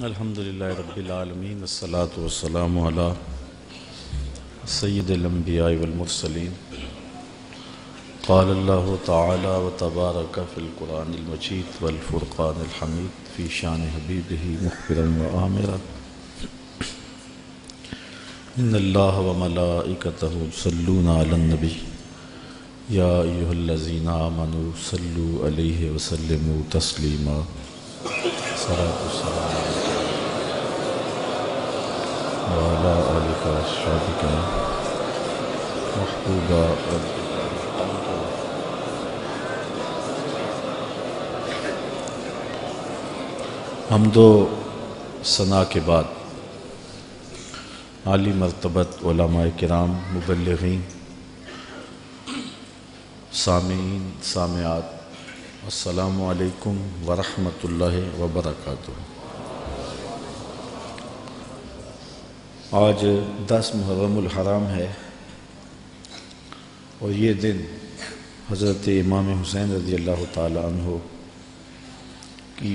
الحمدللہ رب العالمین والصلاة والسلام علی سید الانبیاء والمرسلین قال اللہ تعالی وتبارک فی القرآن المجید والفرقان الحمید فی شان حبیبہ مخبرا وآمرا ان اللہ وملائکتہ یصلون علی النبی یا ایہا الذین آمنوا صلوا علیہ وسلموا تسلیما صلاۃ والسلام وعلى آلك وأصحابك محبوبا حمد و ثنا کے بعد عالی مرتبت علماء کرام، مبلغین، سامعین، سامعات، السلام علیکم ورحمۃ اللہ وبرکاتہ۔ آج 10 محرم الحرام ہے اور یہ دن حضرت امام حسین رضی اللہ تعالی عنہ کی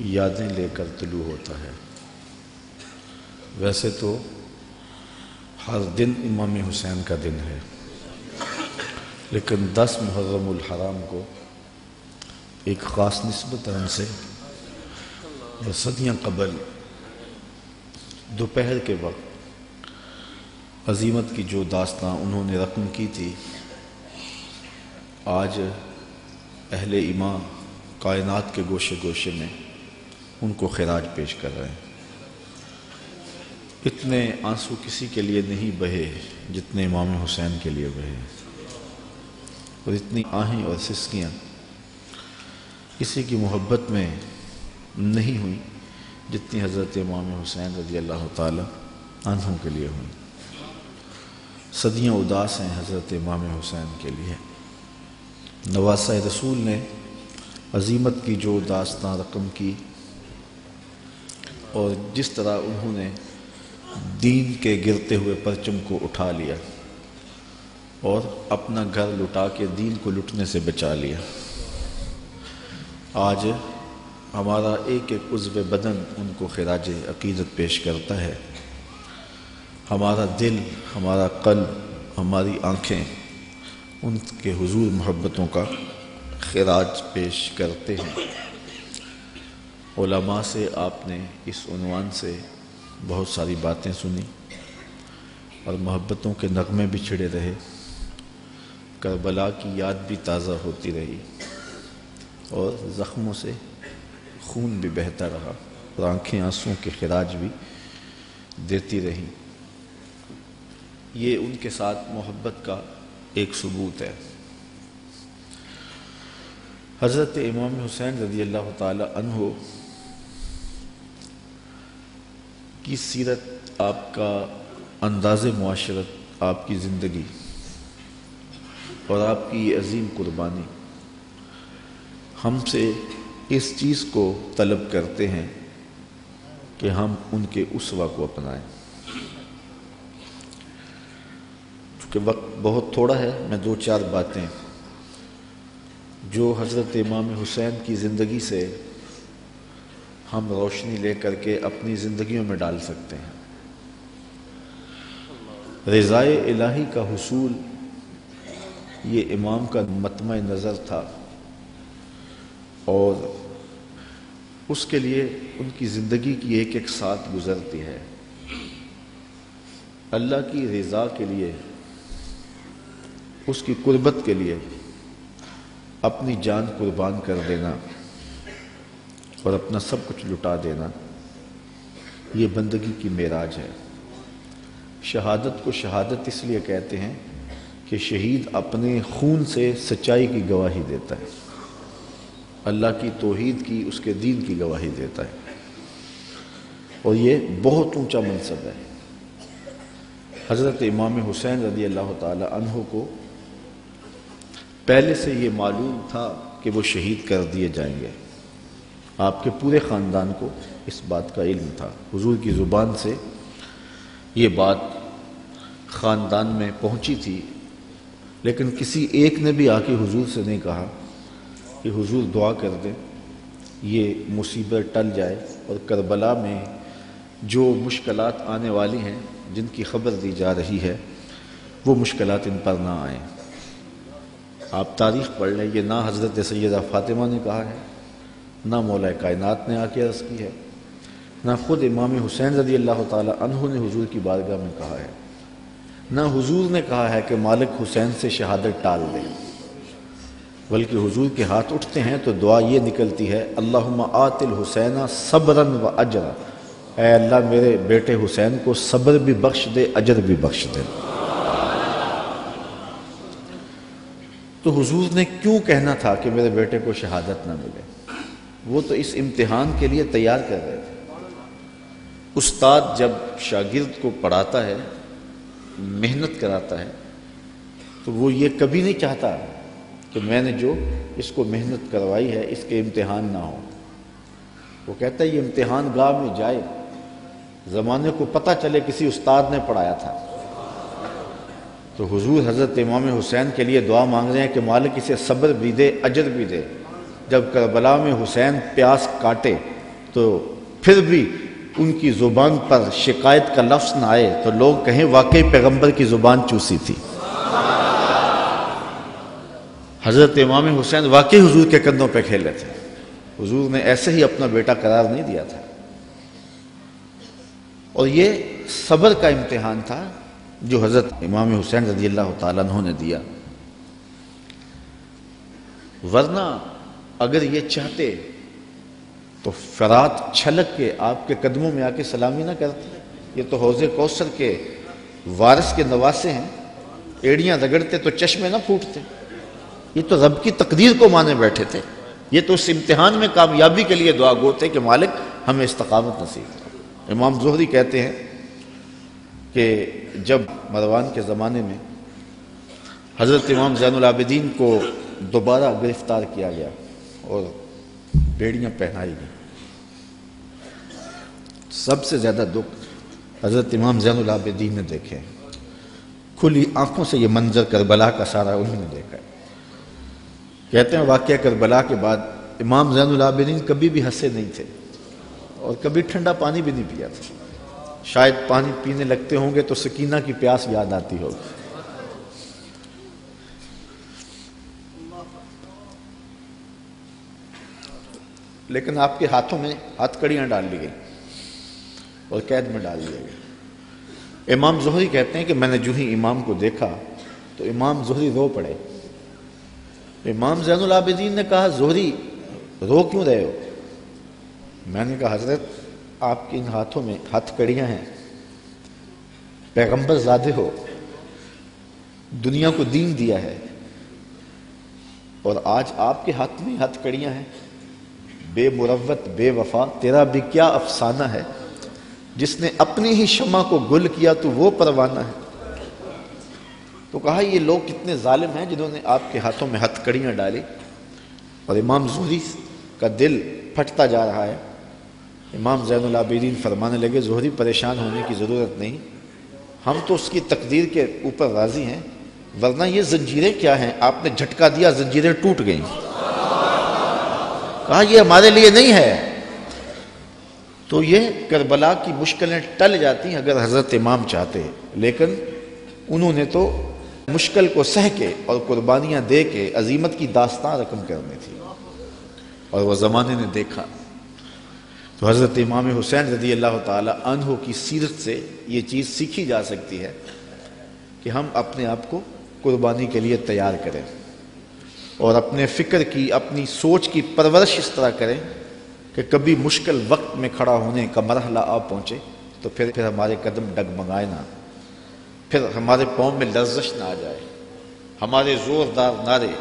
یادیں لے کر طلوع ہوتا ہے۔ ویسے تو ہر دن امام حسین کا دن ہے، لیکن 10 محرم الحرام کو ایک خاص نسبت ہم سے صدیاں قبل دوپہر کے وقت عظیمت کی جو داستاں انہوں نے رقم کی تھی، آج اہل ایمان کائنات کے گوشے گوشے میں ان کو خراج پیش کر رہے ہیں۔ اتنے آنسو کسی کے لیے نہیں بہے جتنے امام حسین کے لیے بہے، اور اتنی آہیں اور سسکیاں کسی کی محبت میں نہیں ہوئیں جتنی حضرت امام حسین رضی اللہ تعالی عنہ کے لیے ہوئیں۔ صدیاں اداس ہیں حضرت امام حسین کے لیے۔ نواسہ رسول نے عظیمت کی جو داستاں رقم کی اور جس طرح انہوں نے دین کے گرتے ہوئے پرچم کو اٹھا لیا اور اپنا گھر لٹا کے دین کو لٹنے سے بچا لیا، آج ہمارا ایک ایک عضو بدن ان کو خراج عقیدت پیش کرتا ہے۔ ہمارا دل، ہمارا قلب، ہماری آنکھیں ان کے حضور محبتوں کا خراج پیش کرتے ہیں۔ علماء سے آپ نے اس عنوان سے بہت ساری باتیں سنی اور محبتوں کے نغمے بھی چھڑے رہے، کربلا کی یاد بھی تازہ ہوتی رہی اور زخموں سے خون بھی بہتا رہا اور آنکھیں آنسوں کے خراج بھی دیتی رہیں۔ یہ ان کے ساتھ محبت کا ایک ثبوت ہے۔ حضرت امام حسین رضی اللہ تعالی عنہ کی سیرت، آپ کا انداز معاشرت، آپ کی زندگی اور آپ کی یہ عظیم قربانی ہم سے اس چیز کو طلب کرتے ہیں کہ ہم ان کے اسوہ کو اپنائیں۔ چونکہ وقت بہت تھوڑا ہے، میں 2-4 باتیں جو حضرت امام حسین کی زندگی سے ہم روشنی لے کر کے اپنی زندگیوں میں ڈال سکتے ہیں۔ رضائے الہی کا حصول یہ امام کا مطمع نظر تھا، اور اس کے لیے ان کی زندگی کی ایک ایک ساتھ گزرتی ہے۔ اللہ کی رضا کے لیے، اس کی قربت کے لیے اپنی جان قربان کر دینا اور اپنا سب کچھ لٹا دینا، یہ بندگی کی معراج ہے۔ شہادت کو شہادت اس لیے کہتے ہیں کہ شہید اپنے خون سے سچائی کی گواہی دیتا ہے، اللہ کی توحید کی، اس کے دین کی گواہی دیتا ہے، اور یہ بہت اونچا منصب ہے۔ حضرت امام حسین رضی اللہ تعالی عنہ کو پہلے سے یہ معلوم تھا کہ وہ شہید کر دیے جائیں گے۔ آپ کے پورے خاندان کو اس بات کا علم تھا، حضور کی زبان سے یہ بات خاندان میں پہنچی تھی، لیکن کسی ایک نے بھی آ کے حضور سے نہیں کہا کہ حضور دعا کر دیں یہ مصیبت ٹل جائے اور کربلا میں جو مشکلات آنے والی ہیں، جن کی خبر دی جا رہی ہے، وہ مشکلات ان پر نہ آئیں۔ آپ تاریخ پڑھ لیں، یہ نہ حضرت سیدہ فاطمہ نے کہا ہے، نہ مولا کائنات نے آ کے عرض کی ہے، نہ خود امام حسین رضی اللہ تعالی عنہ نے حضور کی بارگاہ میں کہا ہے، نہ حضور نے کہا ہے کہ مالک حسین سے شہادت ٹال دے، بلکہ حضور کے ہاتھ اٹھتے ہیں تو دعا یہ نکلتی ہے، اللہم آت الحسین صبرا و اجرا، اے اللہ میرے بیٹے حسین کو صبر بھی بخش دے، اجر بھی بخش دے۔ تو حضور نے کیوں کہنا تھا کہ میرے بیٹے کو شہادت نہ ملے؟ وہ تو اس امتحان کے لیے تیار کر رہے تھے۔ استاد جب شاگرد کو پڑھاتا ہے، محنت کراتا ہے، تو وہ یہ کبھی نہیں چاہتا کہ میں نے جو اس کو محنت کروائی ہے اس کے امتحان نہ ہو۔ وہ کہتا ہے یہ امتحان گاہ میں جائے، زمانے کو پتہ چلے کسی استاد نے پڑھایا تھا۔ تو حضور حضرت امام حسین کے لیے دعا مانگ رہے ہیں کہ مالک اسے صبر بھی دے، اجر بھی دے۔ جب کربلا میں حسین پیاس کاٹے تو پھر بھی ان کی زبان پر شکایت کا لفظ نہ آئے تو لوگ کہیں واقعی پیغمبر کی زبان چوسی تھی۔ حضرت امام حسین واقعی حضور کے کندھوں پہ کھیلے تھے، حضور نے ایسے ہی اپنا بیٹا قرار نہیں دیا تھا۔ اور یہ صبر کا امتحان تھا جو حضرت امام حسین رضی اللہ تعالیٰ عنہ نے دیا، ورنہ اگر یہ چاہتے تو فرات چھلک کے آپ کے قدموں میں آ کے سلامی نہ کرتے۔ یہ تو حوض کوثر کے وارث کے نواسے ہیں، ایڑیاں رگڑتے تو چشمے نہ پھوٹتے۔ یہ تو رب کی تقدیر کو مانے بیٹھے تھے، یہ تو اس امتحان میں کامیابی کے لیے دعا گو تھے کہ مالک ہمیں استقامت نصیب کرو۔ امام زہری کہتے ہیں کہ جب مروان کے زمانے میں حضرت امام زین العابدین کو دوبارہ گرفتار کیا گیا اور بیڑیاں پہنائی گئی، سب سے زیادہ دکھ حضرت امام زین العابدین نے دیکھے، کھلی آنکھوں سے یہ منظر کربلا کا سارا انہوں نے دیکھا ہے۔ کہتے ہیں واقعہ کربلا کے بعد امام زین العابدین کبھی بھی ہنسے نہیں تھے اور کبھی ٹھنڈا پانی بھی نہیں پیا تھا۔ شاید پانی پینے لگتے ہوں گے تو سکینہ کی پیاس یاد آتی ہوگی۔ لیکن آپ کے ہاتھوں میں ہاتھ کڑیاں ڈال لی گئی اور قید میں ڈال دیا گیا۔ امام زہری کہتے ہیں کہ میں نے جو ہی امام کو دیکھا تو امام زہری رو پڑے۔ امام زین العابدین نے کہا زہری رو کیوں رہے ہو؟ میں نے کہا حضرت آپ کے ان ہاتھوں میں ہاتھ کڑیاں ہیں، پیغمبر زادے ہو، دنیا کو دین دیا ہے، اور آج آپ کے ہاتھ میں ہاتھ کڑیاں ہیں۔ بے مروت بے وفا تیرا بھی کیا افسانہ ہے، جس نے اپنی ہی شمع کو گل کیا تو وہ پروانہ ہے۔ تو کہا یہ لوگ کتنے ظالم ہیں جنہوں نے آپ کے ہاتھوں میں ہاتھ کڑیاں ڈالی۔ اور امام زہری کا دل پھٹتا جا رہا ہے۔ امام زین العابدین فرمانے لگے زہری پریشان ہونے کی ضرورت نہیں، ہم تو اس کی تقدیر کے اوپر راضی ہیں، ورنہ یہ زنجیریں کیا ہیں، آپ نے جھٹکا دیا زنجیریں ٹوٹ گئیں۔ کہا یہ ہمارے لیے نہیں ہے۔ تو یہ کربلا کی مشکلیں ٹل جاتی ہیں اگر حضرت امام چاہتے، لیکن انہوں نے تو مشکل کو سہ کے اور قربانیاں دے کے عظیمت کی داستان رقم کرنی تھی، اور وہ زمانے نے دیکھا۔ تو حضرت امام حسین رضی اللہ تعالی عنہ کی سیرت سے یہ چیز سیکھی جا سکتی ہے کہ ہم اپنے آپ کو قربانی کے لیے تیار کریں اور اپنے فکر کی، اپنی سوچ کی پرورش اس طرح کریں کہ کبھی مشکل وقت میں کھڑا ہونے کا مرحلہ آ پہنچے تو پھر ہمارے قدم ڈگمگائے نہ، پھر ہمارے پاؤں میں لرزش نہ آ جائے، ہمارے زوردار نعرے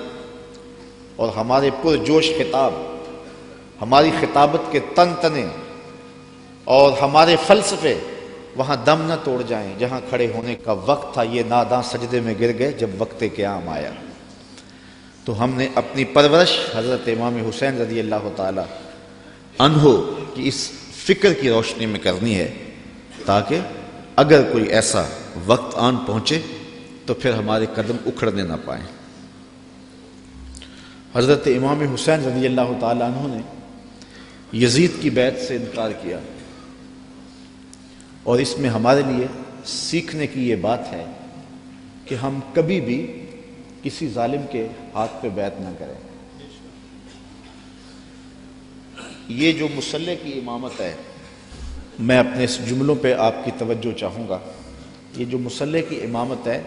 اور ہمارے پرجوش خطاب، ہماری خطابت کے تن تنے اور ہمارے فلسفے وہاں دم نہ توڑ جائیں جہاں کھڑے ہونے کا وقت تھا۔ یہ ناداں سجدے میں گر گئے جب وقت قیام آیا۔ تو ہم نے اپنی پرورش حضرت امام حسین رضی اللہ تعالی عنہ کی اس فکر کی روشنی میں کرنی ہے، تاکہ اگر کوئی ایسا وقت آن پہنچے تو پھر ہمارے قدم اکھڑنے نہ پائیں۔ حضرت امام حسین رضی اللہ تعالی عنہ نے یزید کی بیعت سے انکار کیا، اور اس میں ہمارے لیے سیکھنے کی یہ بات ہے کہ ہم کبھی بھی کسی ظالم کے ہاتھ پہ بیعت نہ کریں۔ یہ جو مصلی کی امامت ہے، میں اپنے اس جملوں پہ آپ کی توجہ چاہوں گا۔ یہ جو مصلی کی امامت ہے،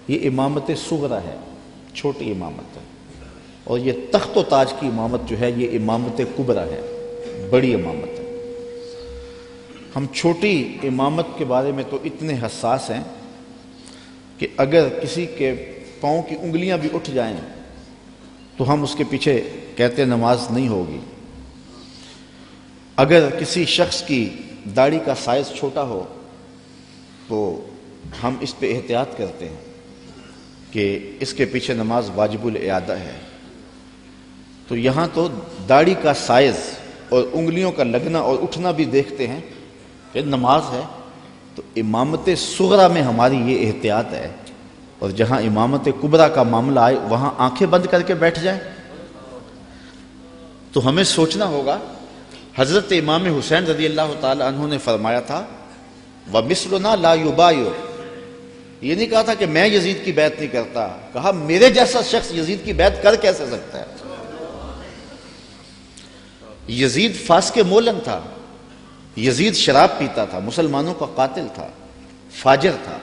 یہ امامت صغرا ہے، چھوٹی امامت ہے، اور یہ تخت و تاج کی امامت جو ہے یہ امامت کبریٰ ہے، بڑی امامت ہے۔ ہم چھوٹی امامت کے بارے میں تو اتنے حساس ہیں کہ اگر کسی کے پاؤں کی انگلیاں بھی اٹھ جائیں تو ہم اس کے پیچھے کہتے نماز نہیں ہوگی۔ اگر کسی شخص کی داڑھی کا سائز چھوٹا ہو تو ہم اس پہ احتیاط کرتے ہیں کہ اس کے پیچھے نماز واجب الاعادہ ہے۔ تو یہاں تو داڑھی کا سائز اور انگلیوں کا لگنا اور اٹھنا بھی دیکھتے ہیں کہ نماز ہے، تو امامت صغرا میں ہماری یہ احتیاط ہے، اور جہاں امامت کبریٰ کا معاملہ آئے وہاں آنکھیں بند کر کے بیٹھ جائیں۔ تو ہمیں سوچنا ہوگا، حضرت امام حسین رضی اللہ تعالی عنہ نے فرمایا تھا وَمِثْلُنَا لَا يُبَايُعُ، یہ نہیں کہا تھا کہ میں یزید کی بیعت نہیں کرتا، کہا میرے جیسا شخص یزید کی بیعت کر کیسے سکتا ہے۔ یزید فاسق مولن تھا، یزید شراب پیتا تھا، مسلمانوں کا قاتل تھا، فاجر تھا،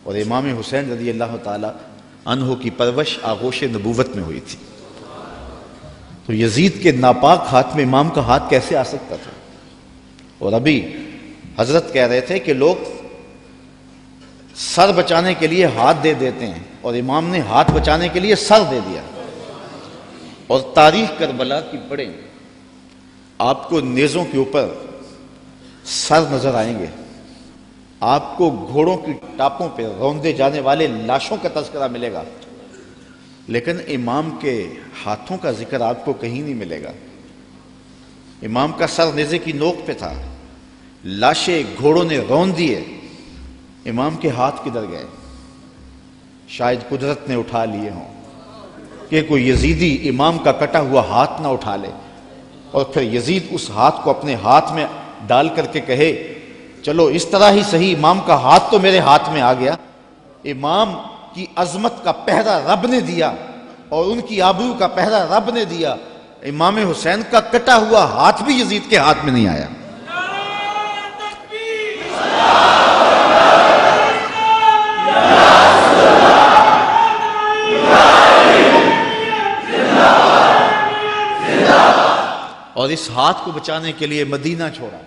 اور امام حسین رضی اللہ تعالی عنہ کی پرورش آغوش نبوت میں ہوئی تھی۔ تو یزید کے ناپاک ہاتھ میں امام کا ہاتھ کیسے آ سکتا تھا؟ اور ابھی حضرت کہہ رہے تھے کہ لوگ سر بچانے کے لیے ہاتھ دے دیتے ہیں، اور امام نے ہاتھ بچانے کے لیے سر دے دیا۔ اور تاریخ کربلا کی پڑھیں، آپ کو نیزوں کے اوپر سر نظر آئیں گے، آپ کو گھوڑوں کی ٹاپوں پہ روندے جانے والے لاشوں کا تذکرہ ملے گا، لیکن امام کے ہاتھوں کا ذکر آپ کو کہیں نہیں ملے گا۔ امام کا سر نیزے کی نوک پہ تھا، لاشیں گھوڑوں نے روند دیے، امام کے ہاتھ کدھر گئے؟ شاید قدرت نے اٹھا لیے ہوں کہ کوئی یزیدی امام کا کٹا ہوا ہاتھ نہ اٹھا لے، اور پھر یزید اس ہاتھ کو اپنے ہاتھ میں ڈال کر کے کہے چلو اس طرح ہی صحیح، امام کا ہاتھ تو میرے ہاتھ میں آ گیا۔ امام کی عظمت کا پہرا رب نے دیا، اور ان کی آبرو کا پہرا رب نے دیا، امام حسین کا کٹا ہوا ہاتھ بھی یزید کے ہاتھ میں نہیں آیا۔ اور اس ہاتھ کو بچانے کے لیے مدینہ چھوڑا۔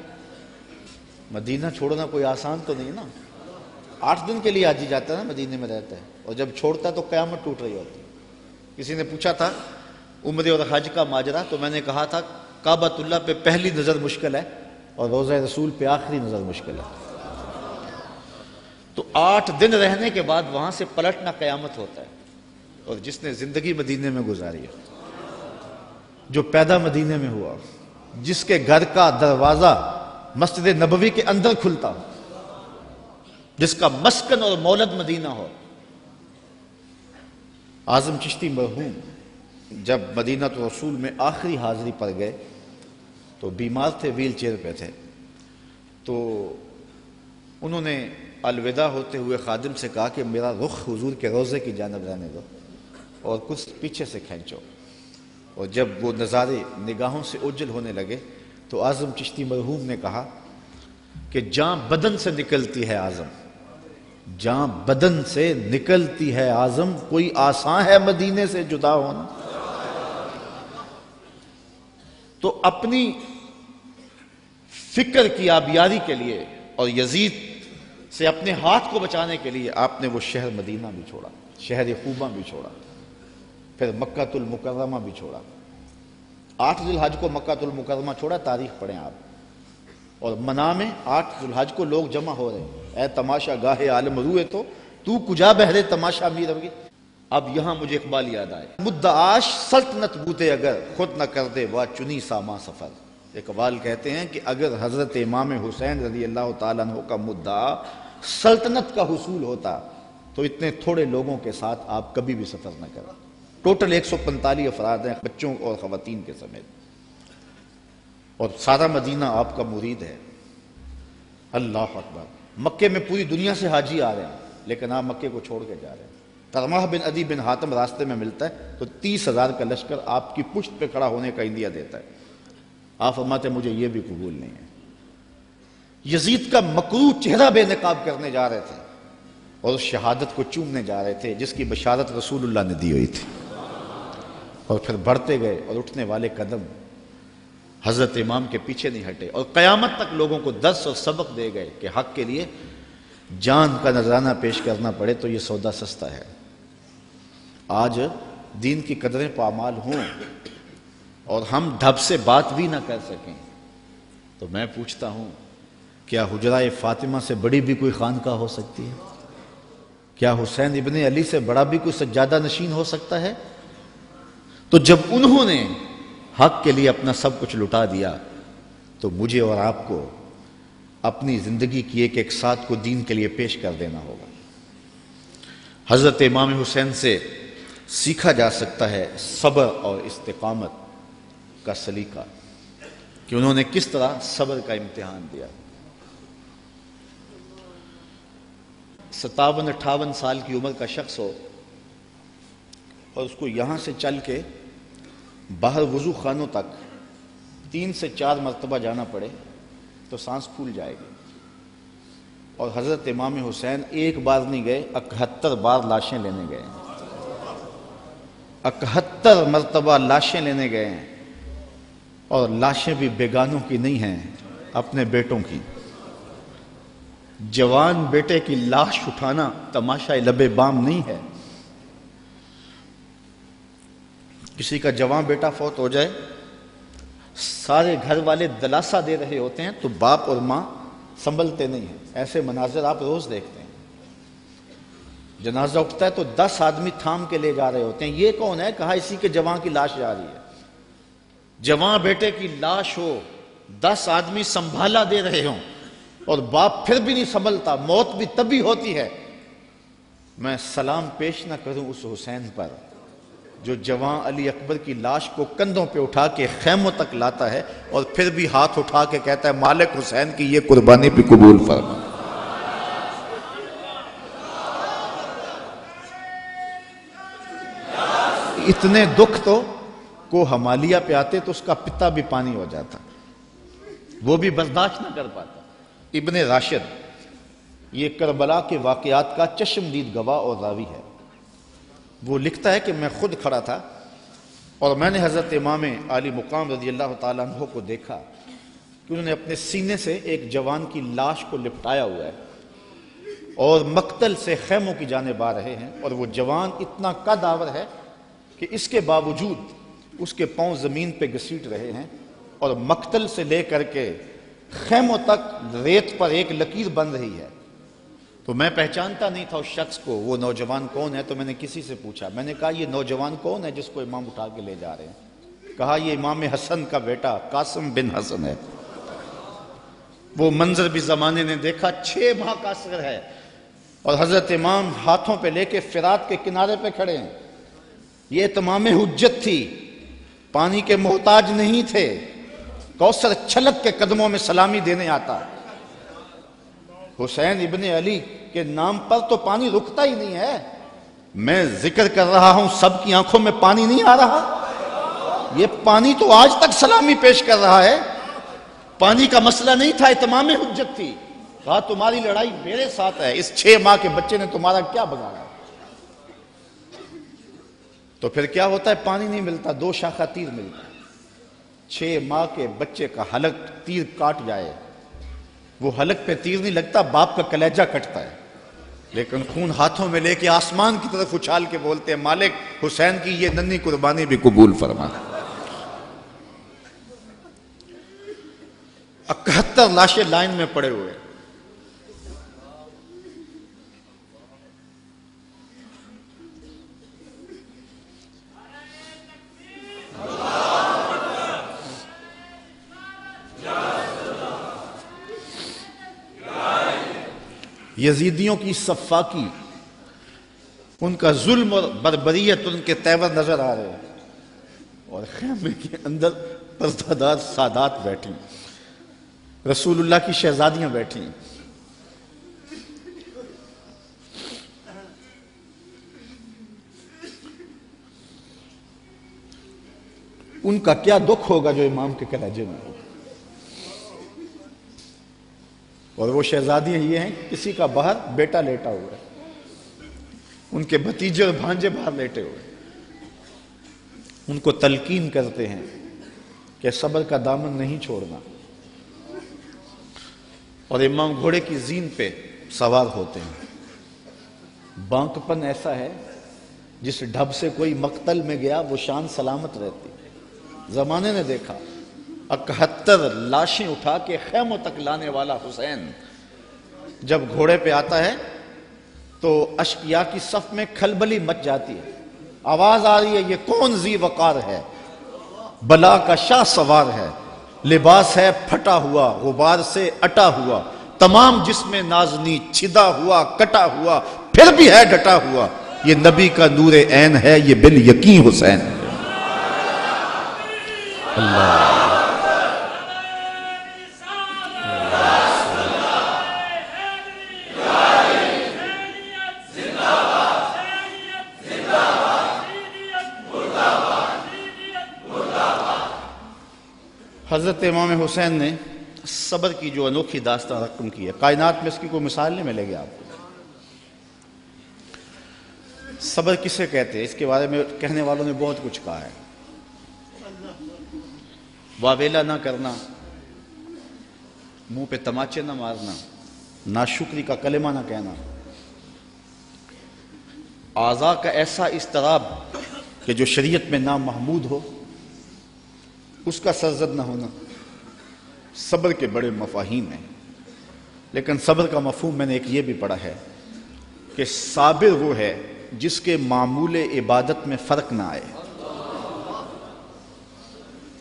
مدینہ چھوڑنا کوئی آسان تو نہیں نا، 8 دن کے لیے حاجی جاتا ہے نا، مدینے میں رہتا ہے، اور جب چھوڑتا ہے تو قیامت ٹوٹ رہی ہوتی ہے۔ کسی نے پوچھا تھا عمرے اور حج کا ماجرا، تو میں نے کہا تھا کعبۃ اللہ پہ پہلی نظر مشکل ہے اور روضہ رسول پہ آخری نظر مشکل ہے۔ تو 8 دن رہنے کے بعد وہاں سے پلٹنا قیامت ہوتا ہے، اور جس نے زندگی مدینے میں گزاری ہے، جو پیدا مدینے میں ہوا، جس کے گھر کا دروازہ مسجد نبوی کے اندر کھلتا ہو، جس کا مسکن اور مولد مدینہ ہو۔ اعظم چشتی مرحوم جب مدینہ رسول میں آخری حاضری پر گئے تو بیمار تھے، ویل چیئر پہ تھے، تو انہوں نے الوداع ہوتے ہوئے خادم سے کہا کہ میرا رخ حضور کے روضے کی جانب رہنے دو اور کچھ پیچھے سے کھینچو۔ اور جب وہ نظارے نگاہوں سے اوجھل ہونے لگے تو اعظم چشتی مرحوم نے کہا کہ جاں بدن سے نکلتی ہے اعظم، جاں بدن سے نکلتی ہے اعظم، کوئی آسان ہے مدینے سے جدا ہونا۔ تو اپنی فکر کی آبیاری کے لیے اور یزید سے اپنے ہاتھ کو بچانے کے لیے آپ نے وہ شہر مدینہ بھی چھوڑا، شہر خوبہ بھی چھوڑا، پھر مکہ المکرمہ بھی چھوڑا۔ 8 ذی الحج کو مکہ المکرمہ چھوڑا، تاریخ پڑھیں آپ، اور منا میں 8 ذی الحج کو لوگ جمع ہو رہے ہیں، اے تماشا گاہے عالم روئے تو کجا بہرے تماشا می روی۔ اب یہاں مجھے اقبال یاد آئے، مدعاش سلطنت بوتے اگر خود نہ کر دے وا چنی ساما سفر۔ اقبال کہتے ہیں کہ اگر حضرت امام حسین رضی اللہ تعالیٰ عنہ کا مدعا سلطنت کا حصول ہوتا تو اتنے تھوڑے لوگوں کے ساتھ آپ کبھی بھی سفر نہ کریں۔ ٹوٹل 145 افراد ہیں، بچوں اور خواتین کے سمیت۔ اور سارا مدینہ آپ کا مرید ہے۔ اللہ اکبر۔ مکے میں پوری دنیا سے حاجی آ رہے ہیں لیکن آپ مکے کو چھوڑ کے جا رہے ہیں۔ طرمہ بن عدی بن حاتم راستے میں ملتا ہے تو 30,000 کا لشکر آپ کی پشت پہ کھڑا ہونے کا عندیہ دیتا ہے۔ آپ فرماتے ہیں مجھے یہ بھی قبول نہیں ہے۔ یزید کا مکروہ چہرہ بے نقاب کرنے جا رہے تھے اور اس شہادت کو چومنے جا رہے تھے جس کی بشارت رسول اللہ نے دی ہوئی تھی، اور پھر بڑھتے گئے اور اٹھنے والے قدم حضرت امام کے پیچھے نہیں ہٹے، اور قیامت تک لوگوں کو درس اور سبق دے گئے کہ حق کے لیے جان کا نذرانہ پیش کرنا پڑے تو یہ سودا سستا ہے۔ آج دین کی قدریں پامال ہوں اور ہم ڈھب سے بات بھی نہ کر سکیں تو میں پوچھتا ہوں کیا حجرہ فاطمہ سے بڑی بھی کوئی خانقاہ ہو سکتی ہے؟ کیا حسین ابن علی سے بڑا بھی کوئی سجادہ نشین ہو سکتا ہے؟ تو جب انہوں نے حق کے لیے اپنا سب کچھ لٹا دیا تو مجھے اور آپ کو اپنی زندگی کی ایک ساتھ کو دین کے لیے پیش کر دینا ہوگا۔ حضرت امام حسین سے سیکھا جا سکتا ہے صبر اور استقامت کا سلیقہ کہ انہوں نے کس طرح صبر کا امتحان دیا۔ 57-58 سال کی عمر کا شخص ہو اور اس کو یہاں سے چل کے باہر وضو خانوں تک 3 سے 4 مرتبہ جانا پڑے تو سانس پھول جائے گی، اور حضرت امام حسین ایک بار نہیں گئے، 71 بار لاشیں لینے گئے ہیں، 71 مرتبہ لاشیں لینے گئے ہیں، اور لاشیں بھی بیگانوں کی نہیں ہیں، اپنے بیٹوں کی۔ جوان بیٹے کی لاش اٹھانا تماشا لبے بام نہیں ہے۔ کسی کا جوان بیٹا فوت ہو جائے، سارے گھر والے دلاسا دے رہے ہوتے ہیں تو باپ اور ماں سنبھلتے نہیں ہیں۔ ایسے مناظر آپ روز دیکھتے ہیں۔ جنازہ اٹھتا ہے تو 10 آدمی تھام کے لے جا رہے ہوتے ہیں، یہ کون ہے؟ کہا اسی کے جوان کی لاش جا رہی ہے۔ جوان بیٹے کی لاش ہو، 10 آدمی سنبھالا دے رہے ہوں اور باپ پھر بھی نہیں سنبھلتا، موت بھی تبھی ہوتی ہے۔ میں سلام پیش نہ کروں اس حسین پر جو جوان علی اکبر کی لاش کو کندھوں پہ اٹھا کے خیموں تک لاتا ہے اور پھر بھی ہاتھ اٹھا کے کہتا ہے مالک حسین کی یہ قربانی بھی قبول فرما۔ اتنے دکھ تو کو ہمالیہ پہ آتے تو اس کا پتا بھی پانی ہو جاتا، وہ بھی برداشت نہ کر پاتا۔ ابن راشد یہ کربلا کے واقعات کا چشمدید گواہ اور راوی ہے۔ وہ لکھتا ہے کہ میں خود کھڑا تھا اور میں نے حضرت امام عالی مقام رضی اللہ تعالیٰ عنہ کو دیکھا کہ انہوں نے اپنے سینے سے ایک جوان کی لاش کو لپٹایا ہوا ہے اور مقتل سے خیموں کی جانب آ رہے ہیں، اور وہ جوان اتنا قد آور ہے کہ اس کے باوجود اس کے پاؤں زمین پہ گھسیٹ رہے ہیں، اور مقتل سے لے کر کے خیموں تک ریت پر ایک لکیر بن رہی ہے۔ تو میں پہچانتا نہیں تھا اس شخص کو، وہ نوجوان کون ہے؟ تو میں نے کسی سے پوچھا، میں نے کہا یہ نوجوان کون ہے جس کو امام اٹھا کے لے جا رہے ہیں؟ کہا یہ امام حسن کا بیٹا قاسم بن حسن ہے۔ وہ منظر بھی زمانے نے دیکھا، 6 ماہ کا اصغر ہے اور حضرت امام ہاتھوں پہ لے کے فرات کے کنارے پہ کھڑے ہیں۔ یہ تمام حجت تھی، پانی کے محتاج نہیں تھے، کوثر چھلک کے قدموں میں سلامی دینے آتا۔ حسین ابن علی کے نام پر تو پانی رکتا ہی نہیں ہے۔ میں ذکر کر رہا ہوں، سب کی آنکھوں میں پانی نہیں آ رہا؟ یہ پانی تو آج تک سلامی پیش کر رہا ہے۔ پانی کا مسئلہ نہیں تھا، اتمام حجت تھی۔ کہا تمہاری لڑائی میرے ساتھ ہے، اس 6 ماہ کے بچے نے تمہارا کیا بگاڑا؟ تو پھر کیا ہوتا ہے؟ پانی نہیں ملتا، 2 شاخہ تیر ملتا ہے۔ 6 ماہ کے بچے کا حلق تیر کاٹ جائے، وہ حلق پہ تیر نہیں لگتا، باپ کا کلیجہ کٹتا ہے، لیکن خون ہاتھوں میں لے کے آسمان کی طرف اچھال کے بولتے ہیں مالک حسین کی یہ ننھی قربانی بھی قبول فرما۔ 71 لاشیں لائن میں پڑے ہوئے۔ یزیدیوں کی صفاقی، ان کا ظلم اور بربریت ان کے تیور نظر آ رہے ہیں، اور خیمے کے اندر پردادار سادات بیٹھی، رسول اللہ کی شہزادیاں بیٹھی، ان کا کیا دکھ ہوگا جو امام کے کلیجے میں ہوگا۔ اور وہ شہزادیاں یہ ہیں، کسی کا باہر بیٹا لیٹا ہوا ہے، ان کے بھتیجے اور بھانجے باہر لیٹے ہوئے، ان کو تلقین کرتے ہیں کہ صبر کا دامن نہیں چھوڑنا، اور امام گھوڑے کی زین پہ سوار ہوتے ہیں۔ بانکپن ایسا ہے جس ڈھب سے کوئی مقتل میں گیا وہ شان سلامت رہتی۔ زمانے نے دیکھا 71 لاشیں اٹھا کے خیموں تک لانے والا حسین جب گھوڑے پہ آتا ہے تو اشقیاء کی صف میں کھلبلی مچ جاتی ہے، آواز آ رہی ہے یہ کون ذی وقار ہے، بلا کا شاہ سوار ہے، لباس ہے پھٹا ہوا غبار سے اٹا ہوا، تمام جسم نازنی چھدا ہوا کٹا ہوا، پھر بھی ہے ڈٹا ہوا، یہ نبی کا نور عین ہے، یہ بالیقین حسین ہے۔ اللہ حضرت امام حسین نے صبر کی جو انوکھی داستان رقم کی ہے، کائنات میں اس کی کوئی مثال نہیں ملے گی آپ کو۔ صبر کسے کہتے ہیں اس کے بارے میں کہنے والوں نے بہت کچھ کہا ہے۔ واویلا نہ کرنا، منہ پہ تماچے نہ مارنا، ناشکری کا کلمہ نہ کہنا، اعضاء کا ایسا اضطراب کہ جو شریعت میں نامحمود ہو اس کا سرزد نہ ہونا، صبر کے بڑے مفاہیم ہیں۔ لیکن صبر کا مفہوم میں نے ایک یہ بھی پڑھا ہے کہ صابر وہ ہے جس کے معمول عبادت میں فرق نہ آئے۔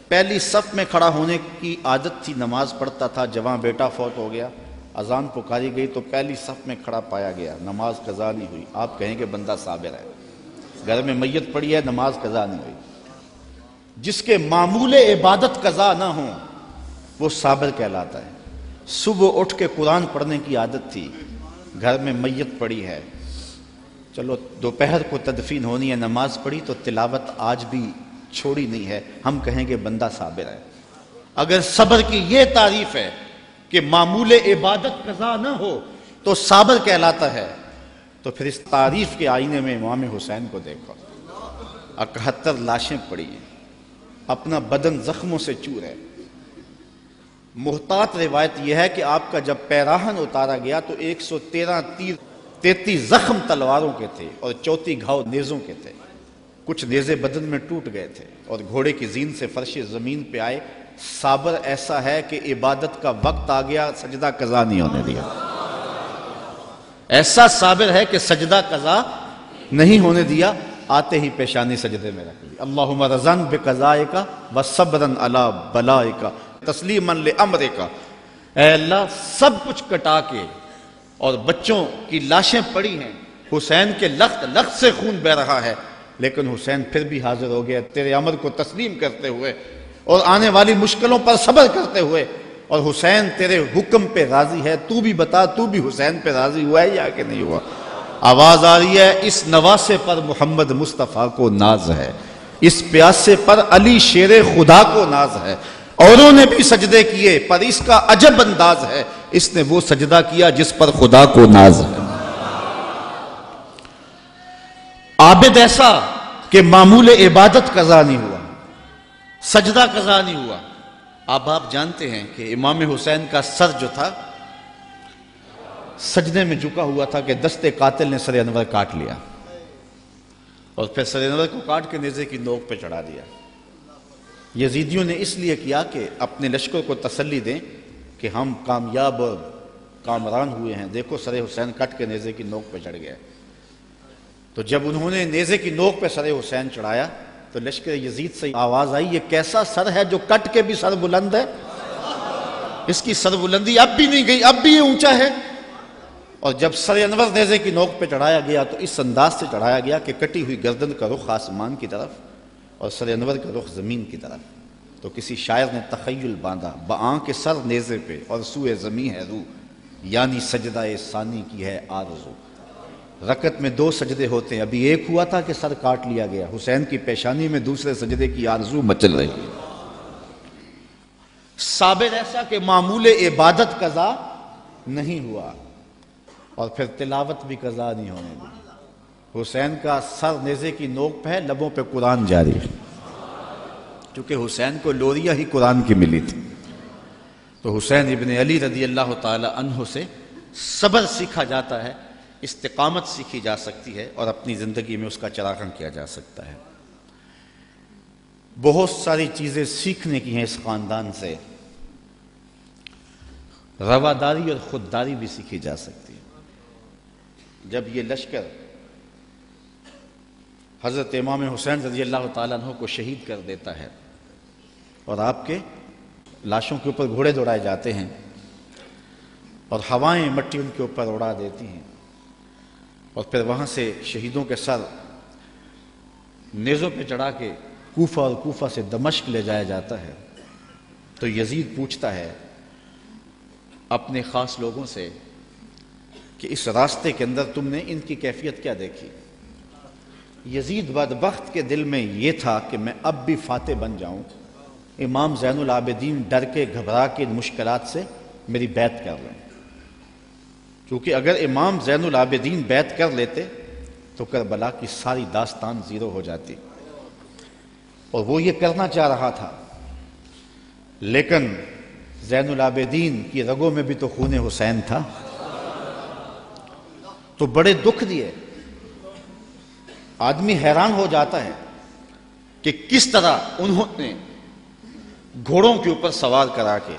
پہلی صف میں کھڑا ہونے کی عادت تھی، نماز پڑھتا تھا، جوان بیٹا فوت ہو گیا، اذان پکاری گئی تو پہلی صف میں کھڑا پایا گیا، نماز قضا نہیں ہوئی، آپ کہیں کہ بندہ صابر ہے۔ گھر میں میت پڑی ہے، نماز قضا نہیں ہوئی۔ جس کے معمول عبادت قضا نہ ہوں وہ صابر کہلاتا ہے۔ صبح اٹھ کے قرآن پڑھنے کی عادت تھی، گھر میں میت پڑی ہے، چلو دوپہر کو تدفین ہونی ہے، نماز پڑھی تو تلاوت آج بھی چھوڑی نہیں ہے، ہم کہیں گے بندہ صابر ہے۔ اگر صبر کی یہ تعریف ہے کہ معمول عبادت قضا نہ ہو تو صابر کہلاتا ہے، تو پھر اس تعریف کے آئینے میں امام حسین کو دیکھو، 71 لاشیں پڑی ہیں، اپنا بدن زخموں سے چور ہے۔ محتاط روایت یہ ہے کہ آپ کا جب پیراہن اتارا گیا تو 113 تیر، 33 زخم تلواروں کے تھے اور 34 گھاؤ نیزوں کے تھے، کچھ نیزے بدن میں ٹوٹ گئے تھے، اور گھوڑے کی زین سے فرش زمین پہ آئے۔ صابر ایسا ہے کہ عبادت کا وقت آ گیا، سجدہ قضا نہیں ہونے دیا۔ ایسا صابر ہے کہ سجدہ قضا نہیں ہونے دیا، آتے ہی پیشانی سجدے میں رکھ لی، اللہم رضن بقضائک وصبرن علی بلائک تسلیما لامرک۔ اے اللہ سب کچھ کٹا کے، اور بچوں کی لاشیں پڑی ہیں، حسین کے لخت لخت سے خون بہ رہا ہے، لیکن حسین پھر بھی حاضر ہو گیا تیرے امر کو تسلیم کرتے ہوئے اور آنے والی مشکلوں پر صبر کرتے ہوئے، اور حسین تیرے حکم پہ راضی ہے، تو بھی بتا تو بھی حسین پہ راضی ہوا ہے یا کہ نہیں ہوا۔ آواز آ رہی ہے اس نواسے پر محمد مصطفیٰ کو ناز ہے، اس پیاسے پر علی شیر خدا کو ناز ہے، اوروں نے بھی سجدے کیے پر اس کا عجب انداز ہے، اس نے وہ سجدہ کیا جس پر خدا کو ناز ہے۔ عابد ایسا کہ معمول عبادت قضا نہیں ہوا، سجدہ قضا نہیں ہوا۔ اب آپ جانتے ہیں کہ امام حسین کا سر جو تھا سجدے میں جھکا ہوا تھا کہ دست قاتل نے سر انور کاٹ لیا، اور پھر سر انور کو کاٹ کے نیزے کی نوک پہ چڑھا دیا۔ یزیدیوں نے اس لیے کیا کہ اپنے لشکر کو تسلی دیں کہ ہم کامیاب اور کامران ہوئے ہیں، دیکھو سر حسین کٹ کے نیزے کی نوک پہ چڑھ گیا۔ تو جب انہوں نے نیزے کی نوک پہ سر حسین چڑھایا تو لشکر یزید سے آواز آئی یہ کیسا سر ہے جو کٹ کے بھی سر بلند ہے، اس کی سر بلندی اب بھی نہیں گئی، اب بھی یہ اونچا ہے۔ اور جب سر انور نیزے کی نوک پہ چڑھایا گیا تو اس انداز سے چڑھایا گیا کہ کٹی ہوئی گردن کا رخ آسمان کی طرف اور سر انور کا رخ زمین کی طرف۔ تو کسی شاعر نے تخیل باندھا، بآں کے سر نیزے پہ اور سوئے زمیں ہے روح، یعنی سجدہ ثانی کی ہے آرزو۔ رکعت میں 2 سجدے ہوتے ہیں، ابھی ایک ہوا تھا کہ سر کاٹ لیا گیا، حسین کی پیشانی میں دوسرے سجدے کی آرزو مچل رہی ہے۔ صابر ایسا کہ معمول عبادت قضا نہیں ہوا، اور پھر تلاوت بھی قضا نہیں ہونے دی۔ حسین کا سر نیزے کی نوک پہ ہے، لبوں پہ قرآن جاری ہے، کیونکہ حسین کو لوریہ ہی قرآن کی ملی تھی۔ تو حسین ابن علی رضی اللہ تعالی عنہ سے صبر سیکھا جاتا ہے، استقامت سیکھی جا سکتی ہے، اور اپنی زندگی میں اس کا چراغاں کیا جا سکتا ہے۔ بہت ساری چیزیں سیکھنے کی ہیں اس خاندان سے، رواداری اور خودداری بھی سیکھی جا سکتی ہے۔ جب یہ لشکر حضرت امام حسین رضی اللہ تعالیٰ عنہ کو شہید کر دیتا ہے، اور آپ کے لاشوں کے اوپر گھوڑے دوڑائے جاتے ہیں، اور ہوائیں مٹی ان کے اوپر اڑا دیتی ہیں، اور پھر وہاں سے شہیدوں کے سر نیزوں پہ چڑھا کے کوفہ اور کوفہ سے دمشق لے جایا جاتا ہے، تو یزید پوچھتا ہے اپنے خاص لوگوں سے کہ اس راستے کے اندر تم نے ان کی کیفیت کیا دیکھی؟ یزید بدبخت کے دل میں یہ تھا کہ میں اب بھی فاتح بن جاؤں، امام زین العابدین ڈر کے گھبرا کے ان مشکلات سے میری بیعت کر لیں، کیونکہ اگر امام زین العابدین بیعت کر لیتے تو کربلا کی ساری داستان زیرو ہو جاتی، اور وہ یہ کرنا چاہ رہا تھا، لیکن زین العابدین کی رگوں میں بھی تو خون حسین تھا، تو بڑے دکھ دیے۔ آدمی حیران ہو جاتا ہے کہ کس طرح انہوں نے گھوڑوں کے اوپر سوار کرا کے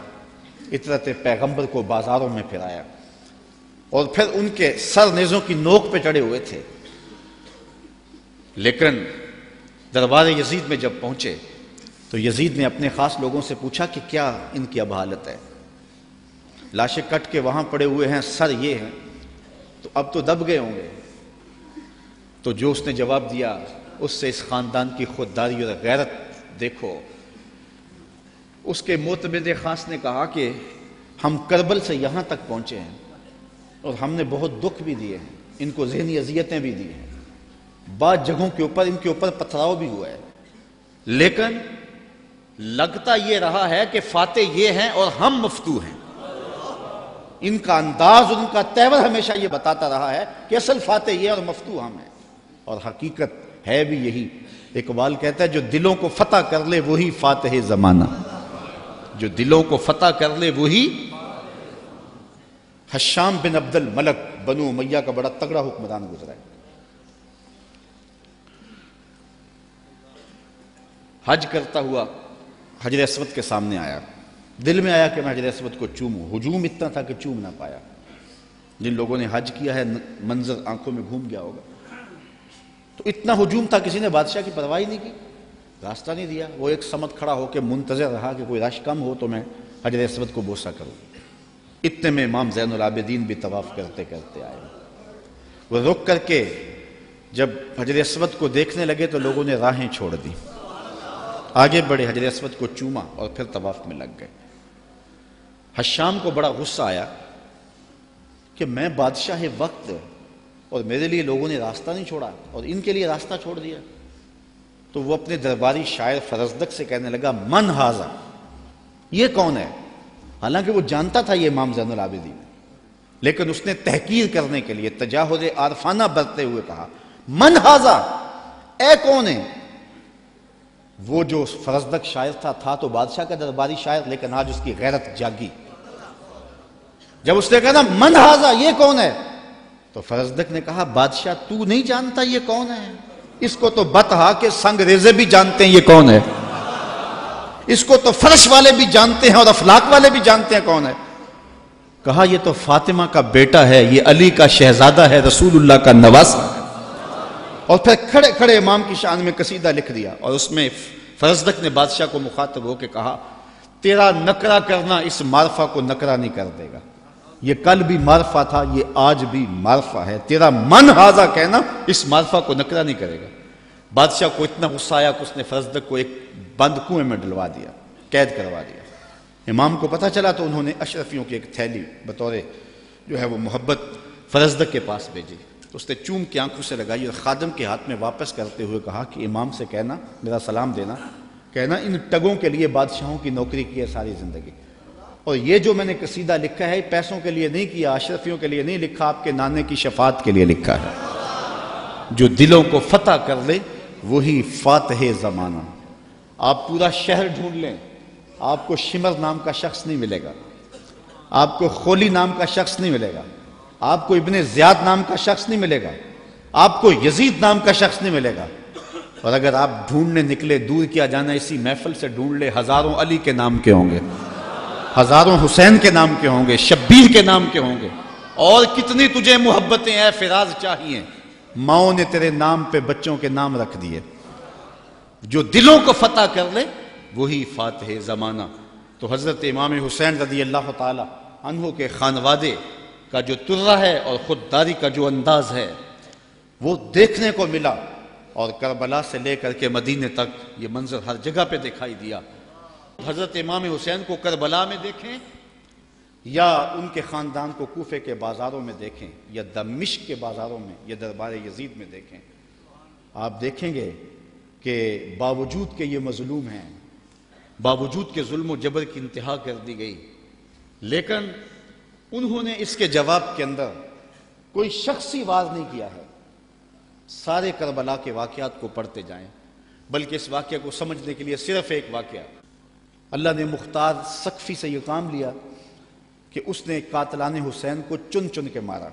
اطرت پیغمبر کو بازاروں میں پھرایا، اور پھر ان کے سر نیزوں کی نوک پہ چڑھے ہوئے تھے، لیکن دربار یزید میں جب پہنچے تو یزید نے اپنے خاص لوگوں سے پوچھا کہ کیا ان کی اب حالت ہے؟ لاشیں کٹ کے وہاں پڑے ہوئے ہیں، سر یہ ہیں، تو اب تو دب گئے ہوں گے۔ تو جو اس نے جواب دیا، اس سے اس خاندان کی خودداری اور غیرت دیکھو۔ اس کے معتمد خاص نے کہا کہ ہم کربل سے یہاں تک پہنچے ہیں، اور ہم نے بہت دکھ بھی دیے ہیں، ان کو ذہنی اذیتیں بھی دی ہیں، بعض جگہوں کے اوپر ان کے اوپر پتھراؤ بھی ہوا ہے، لیکن لگتا یہ رہا ہے کہ فاتح یہ ہیں اور ہم مفتوح ہیں۔ ان کا انداز اور ان کا تیور ہمیشہ یہ بتاتا رہا ہے کہ اصل فاتح یہ اور مفتوح ہم ہیں، اور حقیقت ہے بھی یہی۔ اقبال کہتا ہے جو دلوں کو فتح کر لے وہی فاتح زمانہ، جو دلوں کو فتح کر لے وہی۔ حشام بن عبد الملک بنو امیہ کا بڑا تگڑا حکمران گزرا ہے، حج کرتا ہوا حجر اسود کے سامنے آیا، دل میں آیا کہ میں حجر اسود کو چوموں، ہجوم اتنا تھا کہ چوم نہ پایا۔ جن لوگوں نے حج کیا ہے منظر آنکھوں میں گھوم گیا ہوگا، تو اتنا ہجوم تھا کسی نے بادشاہ کی پرواہ نہیں کی، راستہ نہیں دیا، وہ ایک سمت کھڑا ہو کے منتظر رہا کہ کوئی رش کم ہو تو میں حجر اسود کو بوسہ کروں۔ اتنے میں امام زین العابدین بھی طواف کرتے کرتے آئے، وہ رک کر کے جب حجر اسود کو دیکھنے لگے تو لوگوں نے راہیں چھوڑ دی، آگے بڑھے، حجر اسود کو چوما اور پھر طواف میں لگ گئے۔ حشام کو بڑا غصہ آیا کہ میں بادشاہ وقت اور میرے لیے لوگوں نے راستہ نہیں چھوڑا اور ان کے لیے راستہ چھوڑ دیا، تو وہ اپنے درباری شاعر فرزدق سے کہنے لگا من ھذا، یہ کون ہے؟ حالانکہ وہ جانتا تھا یہ امام زین العابدین، لیکن اس نے تحقیر کرنے کے لیے تجاہل عارفانہ برتتے ہوئے کہا من ھذا، اے کون ہے؟ وہ جو فرزدق شاعر تھا تو بادشاہ کا درباری شاعر، لیکن آج اس کی غیرت جاگی۔ جب اس نے کہا نا من ھذا، یہ کون ہے؟ تو فرزدق نے کہا بادشاہ تو نہیں جانتا یہ کون ہے؟ اس کو تو بطحا کے سنگ ریزے بھی جانتے ہیں یہ کون ہے، اس کو تو فرش والے بھی جانتے ہیں اور افلاک والے بھی جانتے ہیں کون ہے۔ کہا یہ تو فاطمہ کا بیٹا ہے، یہ علی کا شہزادہ ہے، رسول اللہ کا نواسہ ہے۔ اور پھر کھڑے کھڑے امام کی شان میں قصیدہ لکھ دیا، اور اس میں فرزدق نے بادشاہ کو مخاطب ہو کے کہا تیرا نکرہ کرنا اس معرفہ کو نکرہ نہیں کر دے گا، یہ کل بھی معرفہ تھا، یہ آج بھی معرفہ ہے، تیرا من ھذا کہنا اس معرفہ کو نکرہ نہیں کرے گا۔ بادشاہ کو اتنا غصہ آیا کہ اس نے فرزدق کو ایک بند کنویں میں ڈلوا دیا، قید کروا دیا۔ امام کو پتہ چلا تو انہوں نے اشرفیوں کی ایک تھیلی بطور جو ہے وہ محبت فرزدق کے پاس بھیجی، تو اس نے چوم کے آنکھوں سے لگائی اور خادم کے ہاتھ میں واپس کرتے ہوئے کہا کہ امام سے کہنا، میرا سلام دینا، کہنا ان ٹگوں کے لیے بادشاہوں کی نوکری کی ہے ساری زندگی، اور یہ جو میں نے قصیدہ لکھا ہے پیسوں کے لیے نہیں کیا، اشرفیوں کے لیے نہیں لکھا، آپ کے نانے کی شفاعت کے لیے لکھا ہے۔ جو دلوں کو فتح کر لے وہی فاتح زمانہ۔ آپ پورا شہر ڈھونڈ لیں، آپ کو شمر نام کا شخص نہیں ملے گا، آپ کو خولی نام کا شخص نہیں ملے گا، آپ کو ابن زیاد نام کا شخص نہیں ملے گا، آپ کو یزید نام کا شخص نہیں ملے گا۔ اور اگر آپ ڈھونڈنے نکلے، دور کیا جانا، اسی محفل سے ڈھونڈ لے، ہزاروں علی کے نام کے ہوں گے، ہزاروں حسین کے نام کے ہوں گے، شبیر کے نام کے ہوں گے، اور کتنی تجھے محبتیں اے فراز چاہیے، ماؤں نے تیرے نام پہ بچوں کے نام رکھ دیے۔ جو دلوں کو فتح کر لے وہی فاتح زمانہ۔ تو حضرت امام حسین رضی اللہ تعالی عنہ کے خانوادے کا جو ترہ ہے اور خودداری کا جو انداز ہے وہ دیکھنے کو ملا، اور کربلا سے لے کر کے مدینے تک یہ منظر ہر جگہ پہ دکھائی دیا۔ حضرت امام حسین کو کربلا میں دیکھیں یا ان کے خاندان کو کوفے کے بازاروں میں دیکھیں یا دمشق کے بازاروں میں یا دربار یزید میں دیکھیں، آپ دیکھیں گے کہ باوجود کہ یہ مظلوم ہیں، باوجود کہ ظلم و جبر کی انتہا کر دی گئی، لیکن انہوں نے اس کے جواب کے اندر کوئی شخصی وار نہیں کیا ہے۔ سارے کربلا کے واقعات کو پڑھتے جائیں، بلکہ اس واقعہ کو سمجھنے کے لیے صرف ایک واقعہ، اللہ نے مختار سقفی سے یہ کام لیا کہ اس نے قاتلان حسین کو چن چن کے مارا۔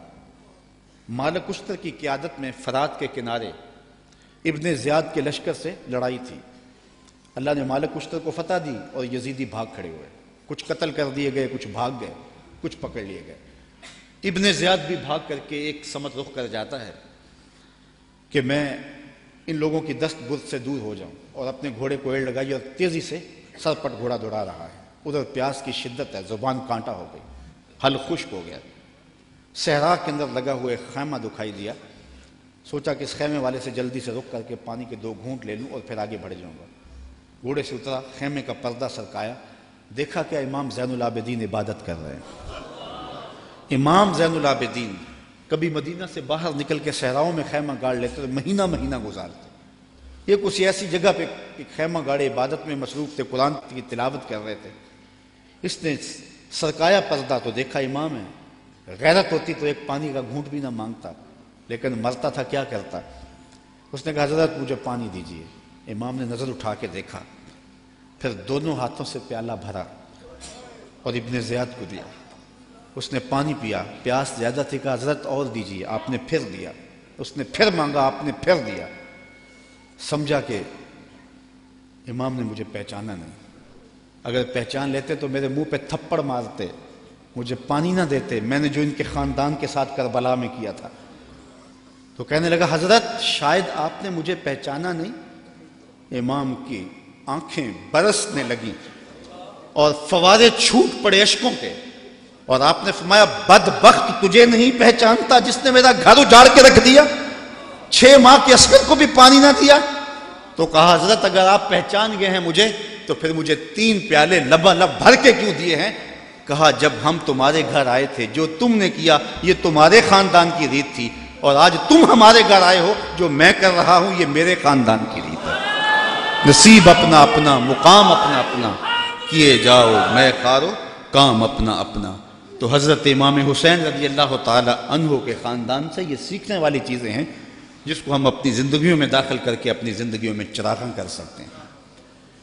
مالک اشتر کی قیادت میں فرات کے کنارے ابن زیاد کے لشکر سے لڑائی تھی، اللہ نے مالک اشتر کو فتح دی اور یزیدی بھاگ کھڑے ہوئے، کچھ قتل کر دیے گئے، کچھ بھاگ گئے، کچھ پکڑ لیے گئے۔ ابن زیاد بھی بھاگ کر کے ایک سمت رخ کر جاتا ہے کہ میں ان لوگوں کی دست برد سے دور ہو جاؤں، اور اپنے گھوڑے کو ایڑ لگائی اور تیزی سے سرپٹ گھوڑا دوڑا رہا ہے۔ ادھر پیاس کی شدت ہے، زبان کانٹا ہو گئی، حل خشک ہو گیا۔ صحرا کے اندر لگا ہوئے خیمہ دکھائی دیا، سوچا کہ اس خیمے والے سے جلدی سے رک کر کے پانی کے 2 گھونٹ لے لوں اور پھر آگے بڑھ جاؤں گا۔ گھوڑے سے اترا، خیمے کا پردہ سرکایا، دیکھا کہ امام زین العابدین عبادت کر رہے ہیں۔ امام زین العابدین کبھی مدینہ سے باہر نکل کے صحراؤں میں خیمہ گاڑ لیتے تو مہینہ مہینہ گزارتے، یہ کسی ایسی جگہ پہ خیمہ گاڑے عبادت میں مصروف تھے، قرآن کی تلاوت کر رہے تھے۔ اس نے سرکایا پردہ تو دیکھا امام ہے، غیرت ہوتی تو ایک پانی کا گھونٹ بھی نہ مانگتا، لیکن مرتا تھا کیا کرتا۔ اس نے کہا حضرت مجھے پانی دیجیے۔ امام نے نظر اٹھا کے دیکھا، پھر دونوں ہاتھوں سے پیالہ بھرا اور ابن زیاد کو دیا۔ اس نے پانی پیا، پیاس زیادہ تھی، کہا حضرت اور دیجیے، آپ نے پھر دیا۔ اس نے پھر مانگا، آپ نے پھر دیا۔ سمجھا کہ امام نے مجھے پہچانا نہیں، اگر پہچان لیتے تو میرے منہ پہ تھپڑ مارتے، مجھے پانی نہ دیتے، میں نے جو ان کے خاندان کے ساتھ کربلا میں کیا تھا۔ تو کہنے لگا حضرت شاید آپ نے مجھے پہچانا نہیں۔ امام کی آنکھیں برسنے لگیں اور فوارے چھوٹ پڑے اشکوں کے، اور آپ نے فرمایا بدبخت تجھے نہیں پہچانتا جس نے میرا گھر اجاڑ کے رکھ دیا، 6 ماہ کے عسکر کو بھی پانی نہ دیا۔ تو کہا حضرت اگر آپ پہچان گئے ہیں مجھے تو پھر مجھے 3 پیالے لبالب بھر کے کیوں دیے ہیں؟ کہا جب ہم تمہارے گھر آئے تھے جو تم نے کیا یہ تمہارے خاندان کی ریت تھی، اور آج تم ہمارے گھر آئے ہو جو میں کر رہا ہوں یہ میرے خاندان کی ریت ہے۔ نصیب اپنا اپنا، مقام اپنا اپنا، کیے جاؤ میں خارو کام اپنا اپنا۔ تو حضرت امام حسین رضی اللہ تعالی عنہ کے خاندان سے یہ سیکھنے والی چیزیں ہیں جس کو ہم اپنی زندگیوں میں داخل کر کے اپنی زندگیوں میں چراغاں کر سکتے ہیں۔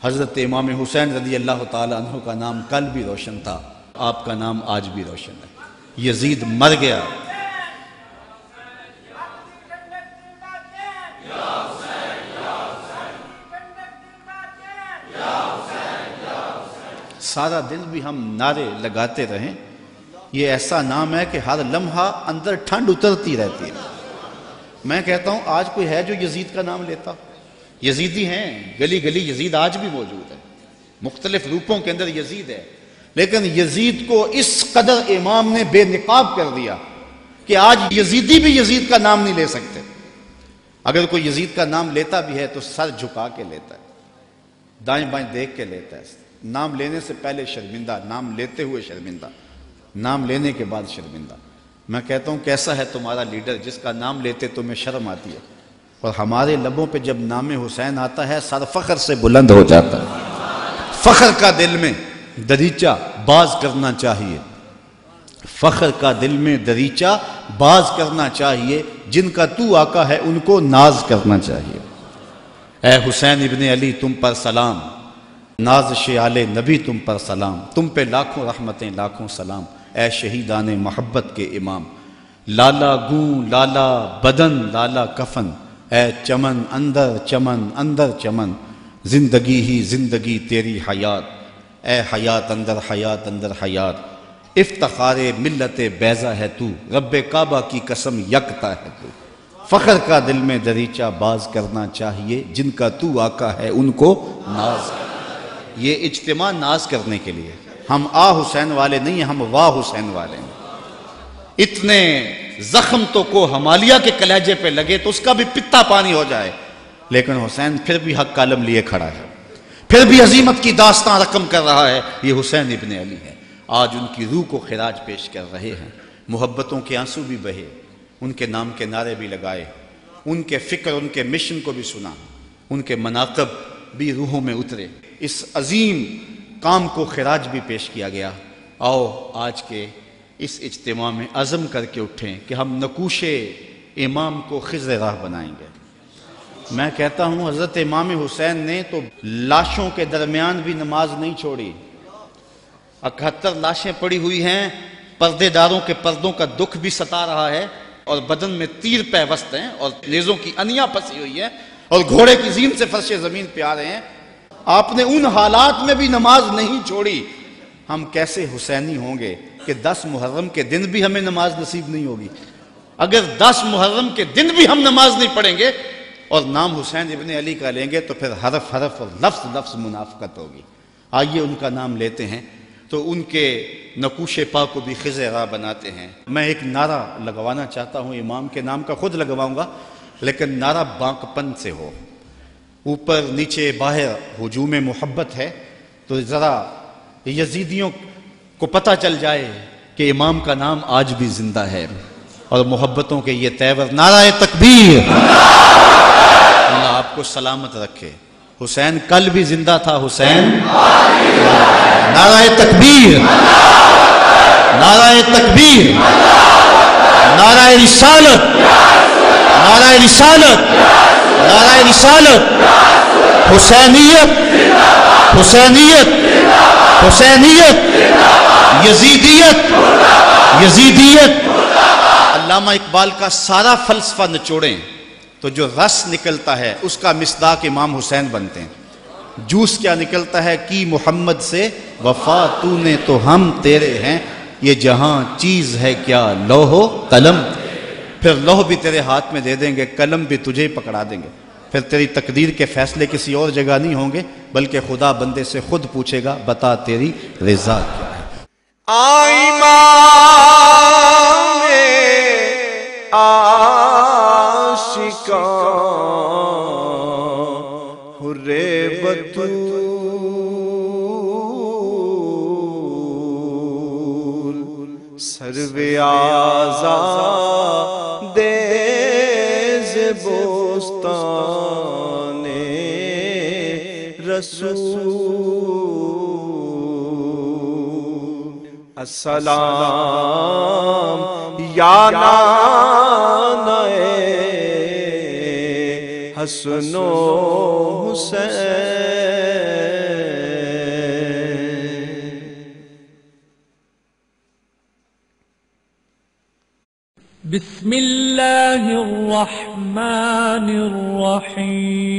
حضرت امام حسین رضی اللہ تعالی عنہ کا نام کل بھی روشن تھا، آپ کا نام آج بھی روشن ہے۔ یزید مر گیا، سارا دن بھی ہم نعرے لگاتے رہیں، یہ ایسا نام ہے کہ ہر لمحہ اندر ٹھنڈ اترتی رہتی ہے۔ میں کہتا ہوں آج کوئی ہے جو یزید کا نام لیتا؟ یزیدی ہیں، گلی گلی یزید آج بھی موجود ہے، مختلف روپوں کے اندر یزید ہے، لیکن یزید کو اس قدر امام نے بے نقاب کر دیا کہ آج یزیدی بھی یزید کا نام نہیں لے سکتے۔ اگر کوئی یزید کا نام لیتا بھی ہے تو سر جھکا کے لیتا ہے، دائیں بائیں دیکھ کے لیتا ہے، نام لینے سے پہلے شرمندہ، نام لیتے ہوئے شرمندہ، نام لینے کے بعد شرمندہ۔ میں کہتا ہوں کیسا ہے تمہارا لیڈر جس کا نام لیتے تمہیں شرم آتی ہے، اور ہمارے لبوں پہ جب نام حسین آتا ہے سر فخر سے بلند ہو جاتا ہے۔ فخر کا دل میں دریچہ باز کرنا چاہیے، فخر کا دل میں دریچہ باز کرنا چاہیے، جن کا تو آقا ہے ان کو ناز کرنا چاہیے۔ اے حسین ابن علی تم پر سلام، نازش آل نبی تم پر سلام، تم پہ لاکھوں رحمتیں لاکھوں سلام، اے شہیدان محبت کے امام۔ لالا گوں لالا بدن لالا کفن، اے چمن اندر چمن، زندگی ہی زندگی تیری حیات، اے حیات اندر حیات، افتخار ملت بیضا ہے تو، رب کعبہ کی قسم یکتا ہے تو۔ فخر کا دل میں دریچہ باز کرنا چاہیے، جن کا تو آقا ہے ان کو ناز۔ یہ اجتماع ناز کرنے کے لیے، ہم آ حسین والے نہیں ہیں، ہم واہ حسین والے ہیں۔ اتنے زخم تو کو ہمالیہ کے کلیجے پہ لگے تو اس کا بھی پتا پانی ہو جائے، لیکن حسین پھر بھی حق کالم لیے کھڑا ہے، پھر بھی عظیمت کی داستان رقم کر رہا ہے۔ یہ حسین ابن علی ہے، آج ان کی روح کو خراج پیش کر رہے ہیں، محبتوں کے آنسو بھی بہے، ان کے نام کے نعرے بھی لگائے، ان کے فکر ان کے مشن کو بھی سنا، ان کے مناقب بھی روحوں میں اترے، اس عظیم کام کو خراج بھی پیش کیا گیا۔ آؤ آج کے اس اجتماع میں عزم کر کے اٹھیں کہ ہم نقوش امام کو خضر راہ بنائیں گے۔ میں کہتا ہوں حضرت امام حسین نے تو لاشوں کے درمیان بھی نماز نہیں چھوڑی، 71 لاشیں پڑی ہوئی ہیں، پردے داروں کے پردوں کا دکھ بھی ستا رہا ہے، اور بدن میں تیر پیوست ہیں، اور نیزوں کی انیاں پسی ہوئی ہیں، اور گھوڑے کی زین سے فرش زمین پہ آ رہے ہیں۔ آپ نے ان حالات میں بھی نماز نہیں چھوڑی۔ ہم کیسے حسینی ہوں گے کہ 10 محرم کے دن بھی ہمیں نماز نصیب نہیں ہوگی؟ اگر 10 محرم کے دن بھی ہم نماز نہیں پڑھیں گے اور نام حسین ابن علی کا لیں گے تو پھر حرف حرف اور لفظ لفظ منافقت ہوگی۔ آئیے ان کا نام لیتے ہیں تو ان کے نقوش پا کو بھی خضر راہ بناتے ہیں۔ میں ایک نعرہ لگوانا چاہتا ہوں، امام کے نام کا خود لگواؤں گا، لیکن نعرہ بانکپن سے ہو، اوپر نیچے باہر ہجوم محبت ہے، تو ذرا یزیدیوں کو پتہ چل جائے کہ امام کا نام آج بھی زندہ ہے، اور محبتوں کے یہ تیور نعرہ تکبیر۔ اللہ آپ کو سلامت رکھے۔ حسین کل بھی زندہ تھا، حسین نعرہ تکبیر، نعرہ تکبیر، نعرہ رسالت، نعرہ رسالت، نعرہ رسالت، حسینیت، حسینیت، حسینیت، یزیدیت، یزیدیت۔ علامہ اقبال کا سارا فلسفہ نچوڑیں تو جو رس نکلتا ہے اس کا مصداق امام حسین بنتے ہیں۔ جوس کیا نکلتا ہے؟ کی محمد سے وفا تو نے تو ہم تیرے ہیں، یہ جہاں چیز ہے کیا لوح و قلم، پھر لوح بھی تیرے ہاتھ میں دے دیں گے، قلم بھی تجھے پکڑا دیں گے، پھر تیری تقدیر کے فیصلے کسی اور جگہ نہیں ہوں گے، بلکہ خدا بندے سے خود پوچھے گا بتا تیری رضا کیا ہے۔ سرو آزاد بوستان رسول، السلام یا نانا حسن و حسین۔ بسم اللہ الرحمن الرحیم۔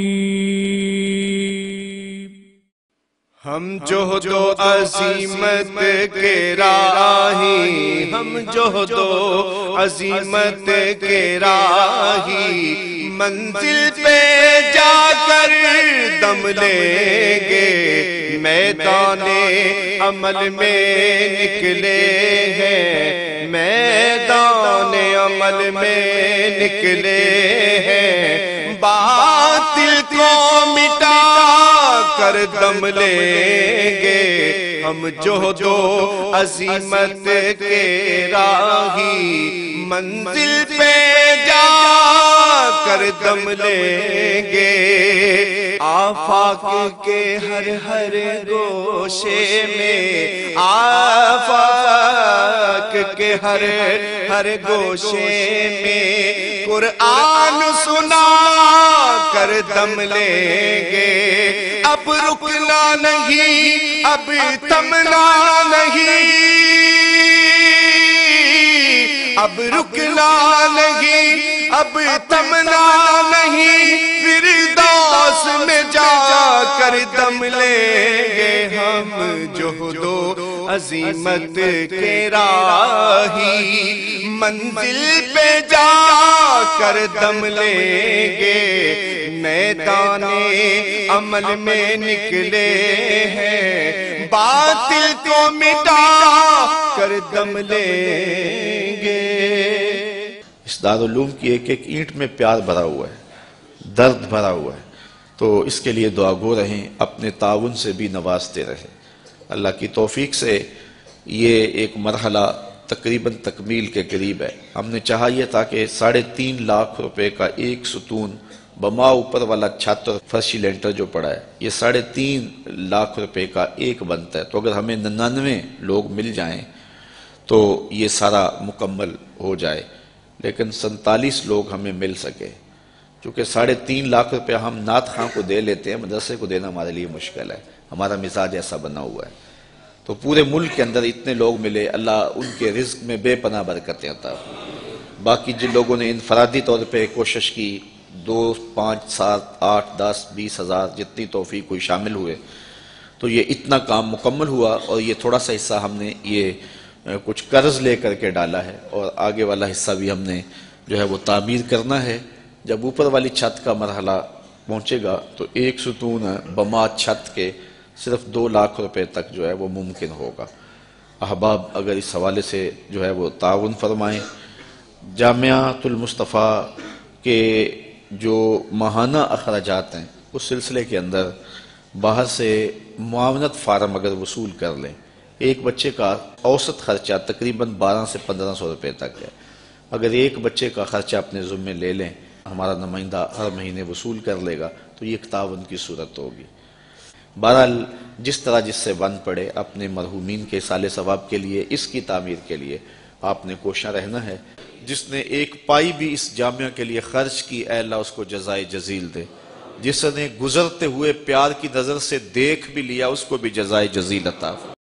ہم جہد و عظیمت کے راہی، ہم جہد و عظیمت کے راہی، منزل پہ جا کر دم لیں گے، میدان عمل میں نکلے ہیں، میدان عمل میں نکلے ہیں، باطل کو مٹا کر دم لیں گے ہم جوہد و عظمت کے راہی منزل پہ جا کر دم لیں گے آفاق کے ہر ہر گوشے میں آفاق کے ہر ہر گوشے میں قرآن سنا کر دم لیں گے اب رکنا نہیں اب تھمنا نہیں اب رکنا نہیں اب تھمنا نہیں فردوس میں جا کر دم لیں گے ہم جوہد و عظمت کے راہی منزل پہ جا کر دم لیں گے میدان عمل میں نکلے ہیں باطل کو مٹا کر دم لیں گے۔ اس دارالعلوم کی ایک ایک اینٹ میں پیار بھرا ہوا ہے، درد بھرا ہوا ہے، تو اس کے لیے دعا گو رہیں، اپنے تعاون سے بھی نوازتے رہیں۔ اللہ کی توفیق سے یہ ایک مرحلہ تقریباً تکمیل کے قریب ہے۔ ہم نے چاہا یہ تھا کہ 3.5 لاکھ روپے کا ایک ستون بما اوپر والا چھت اور فرشی لینٹر جو پڑا ہے یہ 3.5 لاکھ روپے کا ایک بنتا ہے، تو اگر ہمیں 99 لوگ مل جائیں تو یہ سارا مکمل ہو جائے، لیکن 47 لوگ ہمیں مل سکے۔ چونکہ 3.5 لاکھ روپے ہم نعت خواں کو دے لیتے ہیں، مدرسے کو دینا ہمارے لیے مشکل ہے، ہمارا مزاج ایسا بنا ہوا ہے۔ تو پورے ملک کے اندر اتنے لوگ ملے، اللہ ان کے رزق میں بے پناہ برکتیں عطا فرمائے۔ باقی جن لوگوں نے انفرادی طور پہ کوشش کی 2، 5، 7، 8، 10، 20 ہزار جتنی توفیق کوئی شامل ہوئے، تو یہ اتنا کام مکمل ہوا، اور یہ تھوڑا سا حصہ ہم نے یہ کچھ قرض لے کر کے ڈالا ہے، اور آگے والا حصہ بھی ہم نے جو ہے وہ تعمیر کرنا ہے۔ جب اوپر والی چھت کا مرحلہ پہنچے گا تو ایک ستون بما چھت کے صرف 2 لاکھ روپے تک جو ہے وہ ممکن ہوگا۔ احباب اگر اس حوالے سے جو ہے وہ تعاون فرمائیں۔ جامعۃ المصطفیٰ کے جو ماہانہ اخراجات ہیں اس سلسلے کے اندر باہر سے معاونت فارم اگر وصول کر لیں، ایک بچے کا اوسط خرچہ تقریباً 1200 سے 1500 روپے تک ہے۔ اگر ایک بچے کا خرچہ اپنے ذمے لے لیں، ہمارا نمائندہ ہر مہینے وصول کر لے گا، تو یہ ایک تعاون کی صورت ہوگی۔ بہرحال جس طرح جس سے بن پڑے اپنے مرحومین کے اصالِ ثواب کے لیے، اس کی تعمیر کے لیے آپ نے کوشاں رہنا ہے۔ جس نے ایک پائی بھی اس جامعہ کے لیے خرچ کی، اے اللہ اس کو جزائے جزیل دے۔ جس نے گزرتے ہوئے پیار کی نظر سے دیکھ بھی لیا، اس کو بھی جزائے جزیل عطا فرما۔